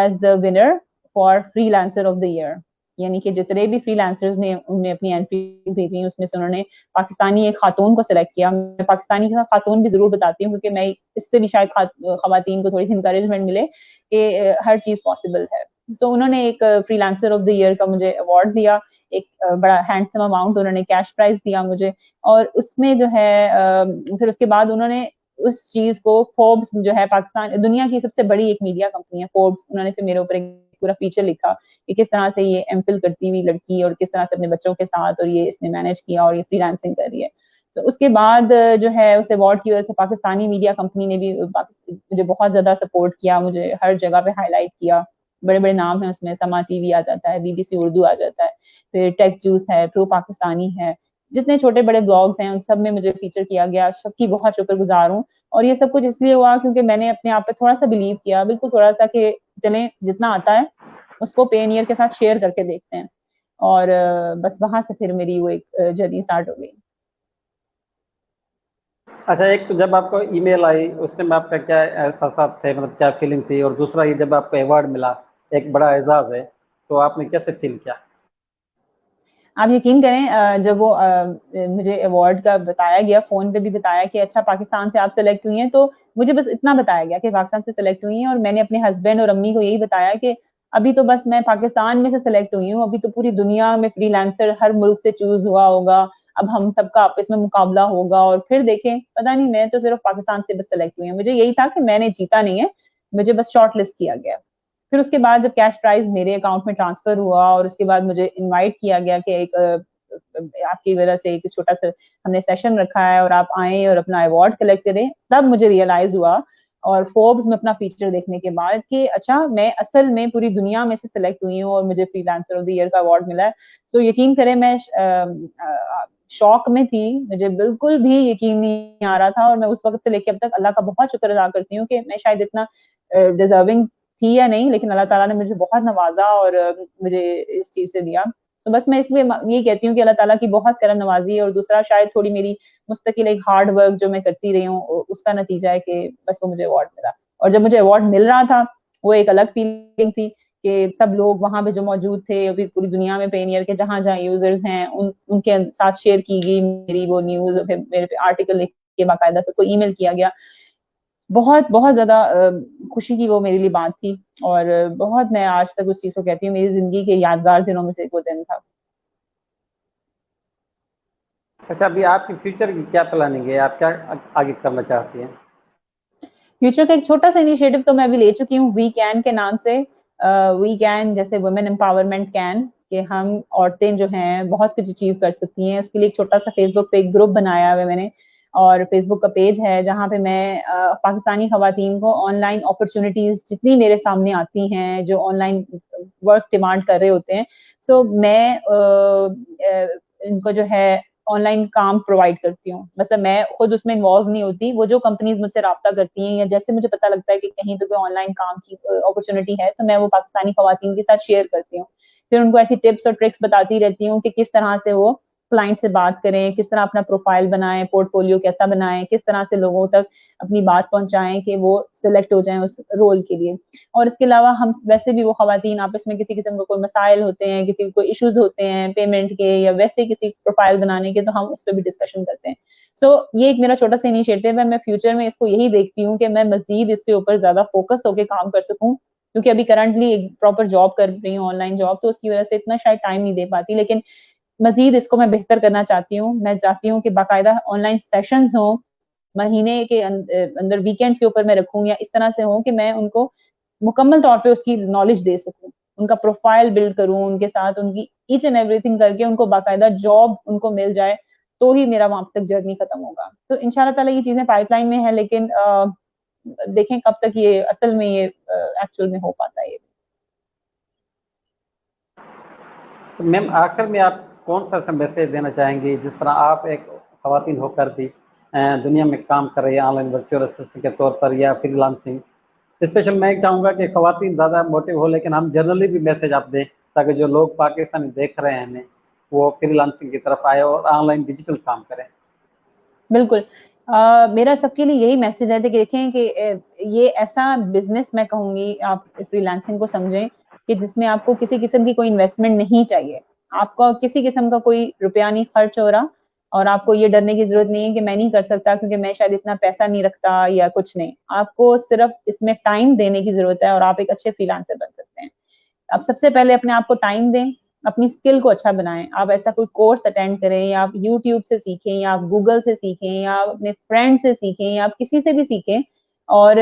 as the winner for freelancer of the year. यानी कि जितने भी फ्रीलांसर्स ने उन्होंने अपनी एंट्रीज़ भेजी, उसमें से उन्होंने पाकिस्तानी एक खातून को सिलेक्ट किया। मैं पाकिस्तानी खातून भी ज़रूर बताती हूँ, क्योंकि मैं इससे भी शायद खवातीन को थोड़ी-सी एनकरेजमेंट मिले कि हर चीज़ पॉसिबल है। सो उन्होंने एक फ्रीलांसर ऑफ द ईयर का मुझे अवार्ड दिया, एक बड़ा हैंडसम अमाउंट उन्होंने कैश प्राइज़ दिया मुझे, और उसमें जो है फिर उसके बाद उन्होंने उस चीज़ को फोर्ब्स जो है पाकिस्तान दुनिया की सबसे बड़ी एक मीडिया कंपनी है फोर्ब्स, उन्होंने फिर मेरे ऊपर एक पूरा फीचर लिखा कि किस तरह से ये एमफिल करती हुई लड़की और किस तरह से अपने बच्चों के साथ और ये इसने मैनेज किया और ये फ्रीलांसिंग कर रही है। तो उसके बाद जो है उस अवार्ड की वजह से पाकिस्तानी मीडिया कंपनी ने भी मुझे बहुत ज़्यादा सपोर्ट किया, मुझे हर जगह पे हाइलाइट किया। बड़े-बड़े नाम हैं उसमें, समा टीवी आ जाता है, बीबीसी उर्दू आ जाता है, फिर टेक जूस है, प्रो पाकिस्तानी है, जितने छोटे-बड़े ब्लॉग्स हैं उन सब में मुझे फीचर किया गया, सबकी बहुत शुक्रगुज़ार हूँ। और ये सब कुछ इसलिए हुआ क्योंकि मैंने अपने आप पे थोड़ा-सा बिलीव किया, बिल्कुल थोड़ा-सा कि चलें जितना आता है, उसको पेनियर के साथ शेयर करके देखते हैं। और बस वहाँ से फिर मेरी वो एक जर्नी स्टार्ट हो गई। अच्छा, एक तो जब आपको ईमेल आई उस टाइम आपका क्या एहसास थे, मतलब क्या फीलिंग थी, और दूसरा ये जब आपको अवार्ड मिला, एक बड़ा एजाज़ है, तो आपने कैसे फील किया? आप यकीन करें जब वो मुझे अवार्ड का बताया गया, फ़ोन पे भी बताया कि अच्छा पाकिस्तान से आप सेलेक्ट हुई हैं, तो मुझे बस इतना बताया गया कि पाकिस्तान से सेलेक्ट हुई हैं, और मैंने अपने हस्बैंड और अम्मी को यही बताया कि अभी तो बस मैं पाकिस्तान में से सेलेक्ट हुई हूँ, अभी तो पूरी दुनिया में फ्रीलांसर हर मुल्क से चूज़ हुआ होगा, अब हम सबका आपस में मुकाबला होगा और फिर देखें, पता नहीं, मैं तो सिर्फ़ पाकिस्तान से बस सेलेक्ट हुई हूँ। मुझे यही था कि मैंने जीता नहीं है, मुझे बस शॉर्ट लिस्ट किया गया। फिर उसके बाद जब कैश प्राइज़ मेरे अकाउंट में ट्रांसफ़र हुआ और उसके बाद मुझे इनवाइट किया गया कि एक आपकी वजह से एक छोटा-सा हमने सेशन रखा है और आप आएँ और अपना अवार्ड कलेक्ट करें, तब मुझे रियलाइज़ हुआ और फोर्ब्स में अपना फीचर देखने के बाद कि अच्छा मैं असल में पूरी दुनिया में से सेलेक्ट हुई हूँ और मुझे फ्रीलांसर ऑफ द ईयर का अवार्ड मिला है। तो यकीन करें मैं शॉक में थी, मुझे बिल्कुल भी यकीन नहीं आ रहा था, और मैं उस वक़्त से लेके अब तक अल्लाह का बहुत शुक्र अदा करती हूँ कि मैं शायद इतना डिज़र्विंग थी या नहीं, लेकिन अल्लाह ताला ने मुझे बहुत नवाज़ा और मुझे इस चीज़ से दिया। तो बस मैं इसलिए यही कहती हूँ कि अल्लाह ताला की बहुत करम नवाज़ी है, और दूसरा शायद थोड़ी मेरी मुस्तकिल एक हार्ड वर्क जो मैं करती रही हूँ, उसका नतीजा है कि बस वो मुझे अवार्ड मिला। और जब मुझे अवार्ड मिल रहा था, वो एक अलग फीलिंग थी कि सब लोग वहाँ पे जो मौजूद थे, अभी पूरी दुनिया में पेनियर के जहाँ-जहाँ यूज़र्स हैं, उनके साथ शेयर की गई मेरी वो न्यूज़, फिर मेरे पे आर्टिकल लिख के बाकायदा सबको ईमेल किया गया। बहुत ज़्यादा खुशी की वो मेरे लिए बात थी, और बहुत मैं आज तक उस चीज़ को कहती हूँ, मेरी ज़िंदगी के यादगार दिनों में से एक वो दिन था। अच्छा, अभी आपकी फ्यूचर की क्या प्लानिंग है? आप क्या आगे करना चाहती हैं? फ्यूचर का एक छोटा-सा इनिशिएटिव तो मैं अभी ले चुकी हूँ वी कैन के नाम से। वी कैन जैसे वुमेन एम्पावरमेंट कैन, कि हम औरतें जो हैं बहुत कुछ अचीव कर सकती हैं। उसके लिए एक छोटा-सा फेसबुक पे एक ग्रुप बनाया हुआ है मैंने, और फेसबुक का पेज है जहाँ पे मैं पाकिस्तानी खवातीन को ऑनलाइन अपॉर्च्युनिटीज़ जितनी मेरे सामने आती हैं, जो ऑनलाइन वर्क डिमांड कर रहे होते हैं, सो मैं इनको जो है ऑनलाइन काम प्रोवाइड करती हूँ। मतलब मैं खुद उसमें इन्वॉल्व नहीं होती, वो जो कंपनीज़ मुझसे राब्ता करती हैं या जैसे मुझे पता लगता है कि कहीं पे कोई ऑनलाइन काम की अपॉर्च्युनिटी है, तो मैं वो पाकिस्तानी खवातीन के साथ शेयर करती हूँ। फिर उनको ऐसी टिप्स और ट्रिक्स बताती रहती हूँ कि किस तरह से वो क्लाइंट से बात करें, किस तरह अपना प्रोफाइल बनाएँ, पोर्टफोलियो कैसा बनाएँ, किस तरह से लोगों तक अपनी बात पहुँचाएँ कि वो सिलेक्ट हो जाएँ उस रोल के लिए। और इसके अलावा हम वैसे भी वो खवातीन आपस में किसी किस्म का कोई मसाइल होते हैं, किसी को कोई इश्यूज़ होते हैं पेमेंट के या वैसे किसी प्रोफाइल बनाने के, तो हम उस पे भी डिस्कशन करते हैं। सो ये एक मेरा छोटा-सा इनिशिएटिव है, मैं फ्यूचर में इसको यही देखती हूँ कि मैं मज़ीद इसके ऊपर ज़्यादा फ़ोकस होके काम कर सकूँ, क्योंकि अभी करंटली एक प्रॉपर जॉब कर रही हूँ, ऑनलाइन जॉब, तो उसकी वजह से इतना शायद टाइम नहीं दे पाती, लेकिन मज़ीद इसको मैं बेहतर करना चाहती हूँ। मैं चाहती हूँ कि बाकायदा ऑनलाइन सेशंस हों, महीने के अंदर वीकेंड्स के ऊपर मैं रखूँ या इस तरह से हो कि मैं उनको मुकम्मल तौर पे उसकी नॉलेज दे सकूँ। उनका प्रोफाइल बिल्ड करूँ, उनके साथ उनकी ईच एंड एवरीथिंग करके उनको बाकायदा जॉब उनको मिल जाए, तो ही मेरा वहाँ तक जर्नी खत्म होगा। तो इंशाअल्लाह ताला ये चीज़ें पाइपलाइन में है, लेकिन देखें कब तक ये असल में ये एक्चुअल में हो पाता है ये। तो मैम आखिर में आप कौन सा मैसेज देना चाहेंगी, जिस तरह आप एक खवातीन होकर भी दुनिया में काम कर रही है ऑनलाइन वर्चुअल असिस्टेंट के तौर पर या फ्रीलांसिंग। स्पेशल मैं चाहूँगा कि खवातीन ज़्यादा मोटिव हो, लेकिन हम जनरली भी मैसेज आप दें ताकि जो लोग पाकिस्तानी देख रहे हैं हमें, वो फ्रीलांसिंग की तरफ आए और ऑनलाइन डिजिटल काम करें। बिल्कुल। मेरा सबके लिए यही मैसेज है कि देखें कि ये ऐसा बिज़नेस मैं कहूँगी, आप फ्रीलांसिंग को समझें कि जिसमें आपको किसी किस्म की कोई इन्वेस्टमेंट नहीं चाहिए। आपका किसी किस्म का कोई रुपया नहीं खर्च हो रहा और आपको ये डरने की ज़रूरत नहीं है कि मैं नहीं कर सकता क्योंकि मैं शायद इतना पैसा नहीं रखता या कुछ नहीं। आपको सिर्फ़ इसमें टाइम देने की ज़रूरत है और आप एक अच्छे फ्रीलांसर बन सकते हैं। आप सबसे पहले अपने आप को टाइम दें, अपनी स्किल को अच्छा बनाएँ। आप ऐसा कोई कोर्स अटेंड करें या आप यूट्यूब से सीखें या आप गूगल से सीखें या आप अपने फ्रेंड से सीखें या आप किसी से भी सीखें और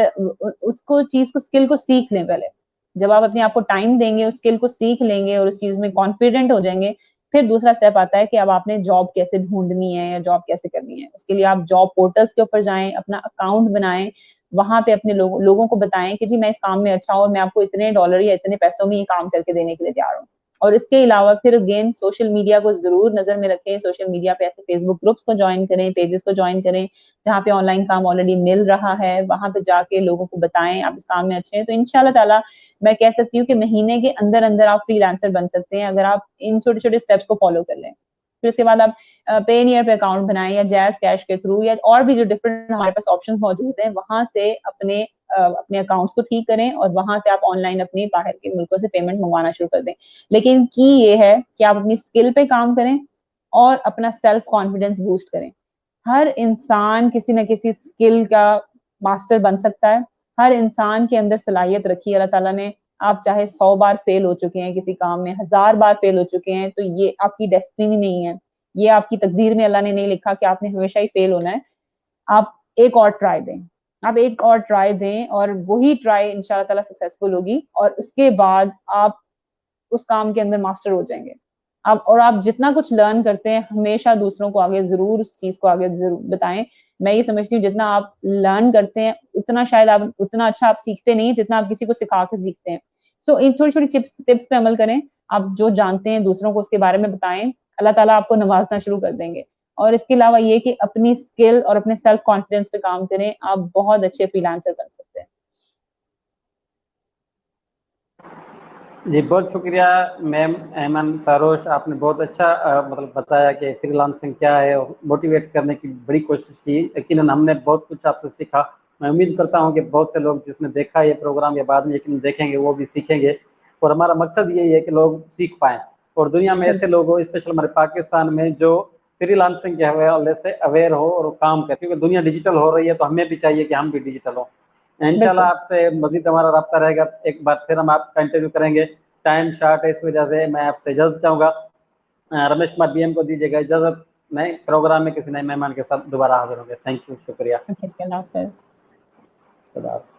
उसको चीज़ को स्किल को सीख लें पहले। जब आप अपने आप को टाइम देंगे, उस स्किल को सीख लेंगे और उस चीज़ में कॉन्फिडेंट हो जाएँगे, फिर दूसरा स्टेप आता है कि अब आपने जॉब कैसे ढूँढनी है या जॉब कैसे करनी है। उसके लिए आप जॉब पोर्टल्स के ऊपर जाएँ, अपना अकाउंट बनाएँ, वहाँ पे अपने लोगों को बताएँ कि जी मैं इस काम में अच्छा हूँ और मैं आपको इतने डॉलर या इतने पैसों में ये काम करके देने के लिए तैयार हूँ। और इसके अलावा फिर अगेन सोशल मीडिया को ज़रूर नज़र में रखें, सोशल मीडिया पे ऐसे फेसबुक ग्रुप्स को जॉइन करें, पेजेस को जॉइन करें, जहाँ पे ऑनलाइन काम ऑलरेडी मिल रहा है, वहाँ पे जाके लोगों को बताएँ आप इस काम में अच्छे हैं। तो इंशाअल्लाह ताला मैं कह सकती हूँ कि महीने के अंदर-अंदर आप फ्रीलांसर बन सकते हैं, अगर आप इन छोटे-छोटे स्टेप्स को फॉलो कर लें। फिर उसके बाद आप पेनियर पे अकाउंट बनाएँ या जैज़ कैश के थ्रू या और भी जो डिफरेंट हमारे पास ऑप्शंस मौजूद हैं, वहाँ से अपने अकाउंट्स को ठीक करें और वहाँ से आप ऑनलाइन अपने बाहर के मुल्कों से पेमेंट मंगवाना शुरू कर दें। लेकिन की ये है कि आप अपनी स्किल पे काम करें और अपना सेल्फ कॉन्फिडेंस बूस्ट करें। हर इंसान किसी न किसी स्किल का मास्टर बन सकता है। हर इंसान के अंदर सलाहियत रखी है अल्लाह ताला ने। आप चाहे 100 बार फेल हो चुके हैं किसी काम में, 1000 बार फेल हो चुके हैं, तो ये आपकी डेस्टिनी नहीं है। ये आपकी तकदीर में अल्लाह ने नहीं लिखा कि आपने हमेशा ही फेल होना है। आप एक और ट्राई दें। आप एक और ट्राई दें और वही ट्राई इंशाअल्लाह ताला सक्सेसफुल होगी और उसके बाद आप उस काम के अंदर मास्टर हो जाएँगे। आप जितना कुछ लर्न करते हैं, हमेशा दूसरों को आगे ज़रूर उस चीज़ को आगे ज़रूर बताएँ। मैं ये समझती हूँ जितना आप लर्न करते हैं, उतना शायद आप उतना अच्छा आप सीखते नहीं, जितना आप किसी को सिखा के सीखते हैं। सो इन छोटी-छोटी चिप्स टिप्स पे अमल करें। आप जो जानते हैं दूसरों को उसके बारे में बताएँ। अल्लाह ताला आपको नवाज़ना शुरू कर देंगे। और इसके अलावा ये कि अपनी स्किल और अपने सेल्फ कॉन्फिडेंस पे काम करें, आप बहुत अच्छे फ्रीलांसर बन सकते हैं। जी, बहुत शुक्रिया मैम ऐमन सरोश, आपने बहुत अच्छा मतलब बताया कि फ्रीलांसिंग क्या है और मोटिवेट करने की बड़ी कोशिश की। यकीनन हमने बहुत कुछ आपसे सीखा। मैं उम्मीद करता हूँ कि बहुत से लोग जिसने देखा ये प्रोग्राम या बाद में यकीनन देखेंगे, वो भी सीखेंगे और हमारा मकसद यही है कि लोग सीख पाएँ और दुनिया में ऐसे लोग हो, स्पेशल हमारे पाकिस्तान में, जो फ्रीलांसिंग के हवाले से अवेयर हो और काम करें, क्योंकि दुनिया डिजिटल हो रही है, तो हमें भी चाहिए कि हम भी डिजिटल हों। इंशाल्लाह बिल्कुल। आपसे मज़ीद हमारा राब्ता रहेगा, एक बार फिर हम आपका इंटरव्यू करेंगे। टाइम शॉर्ट है, इस वजह से मैं आपसे इजाज़त चाहूँगा। रमेश कुमार बीएम को दीजिएगा इजाज़त। नए प्रोग्राम में किसी नए मेहमान के साथ दोबारा हाज़िर होंगे। थैंक यू, शुक्रिया। ओके, अल्लाह हाफ़िज़। खुदा हाफ़िज़।